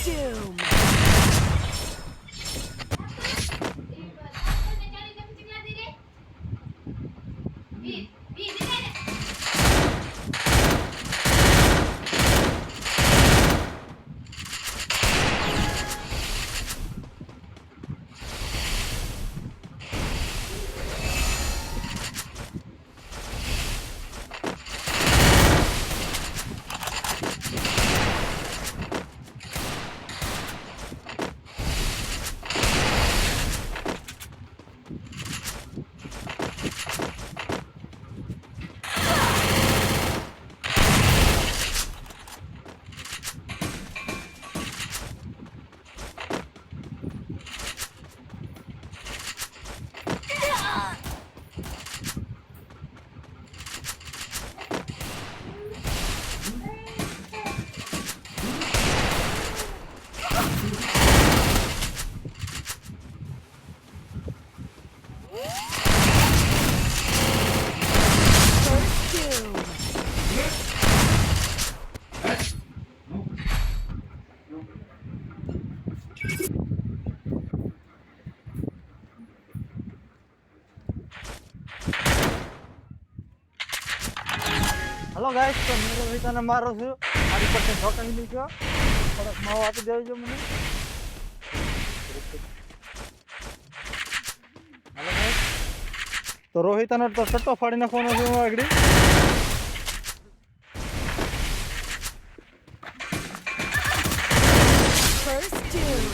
doom. Hello guys, तो मेरे भाई मारो છું આડી પર ઠોકાઈ લીધો થોડોક માવો આપી દેજો મને. हेलो गाइस, તો રોહિતનો તો સટ્ટો ફાડી નાખવાનો છે હું આગળ. First doom.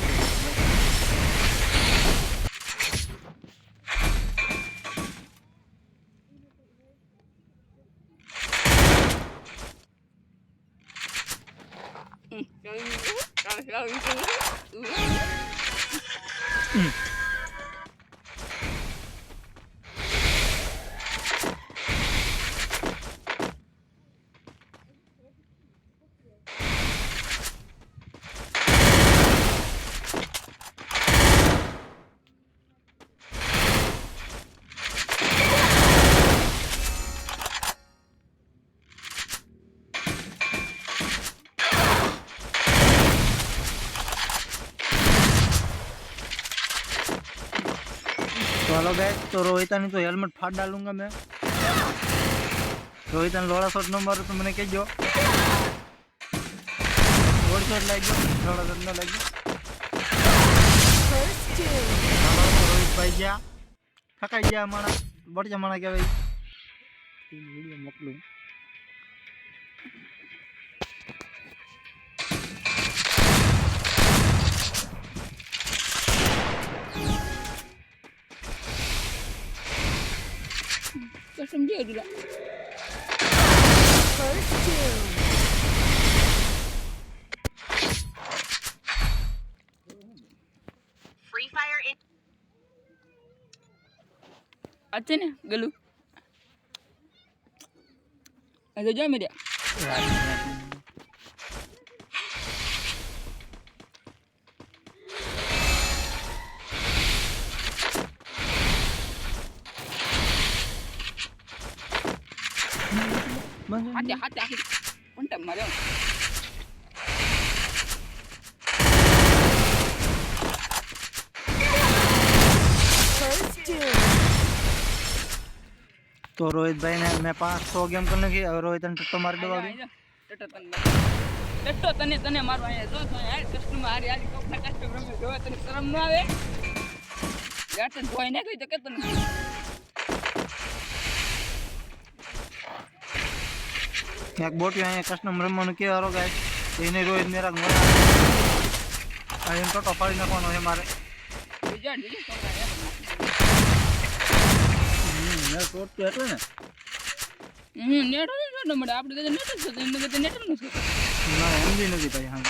तो हेलो गाइस, तो रोहितनी तो हेलमेट फाड़ डालूंगा मैं. रोहितन लोड़ा शॉट न मारो तो मैंने कहो बोर्ड शॉट लग गयो, लोड़ा शॉट न लग गयो. First doom. रोहित भाई जा ठकाई गया माणा बढ़िया माणा के भाई वीडियो मोकलू. समझे दिला First doom. Free Fire in अच्छे ने गलू ऐसे जा मेरे hati untuk malam First doom. तो रोहित भाई ने मैं 500 गेम करने की और रोहित ने टट्टो मार दो टट्टो तने तने मारवा है जो तो यार कस्टमर आ यार को कस्टमर में जो तने शर्म ना आवे यार तने कोई ना कोई तो के तने एक बोट यहाँ कस्टमर मन के हारो गाइस इने रोहित मेरा घर आ इन टट्टो फाड़ी नाखવાનો છે મારે. બીજા ડીલે તો યાર મેં ટોટ તો એટલે ને નેટ ન મળે આપણે તો નેટ છે એમને તો નેટ ન છે ના એમડી નથી ભાઈ. હા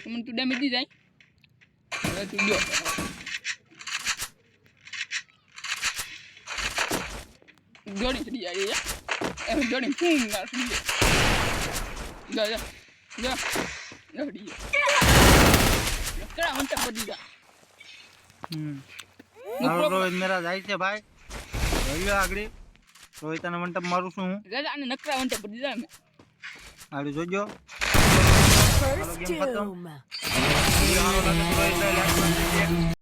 મને તું ડેમેજ દી જાય હવે તું જો જોડી ચડી જાય એમ જોડી ફૂંગ ના ચડી જાય જા જા જા ચડી જાય કડા મંટા પડી જા और रोहित मेरा जाई से भाई જોઈ લો આગળ રોહિત અને મંટપ મારું છું હું ગાઈસ આને નકરા વંટે પડી દીધા મેં આગળ જોજો First game खत्म। doom. વિડીયો સારો લાગે તો like, share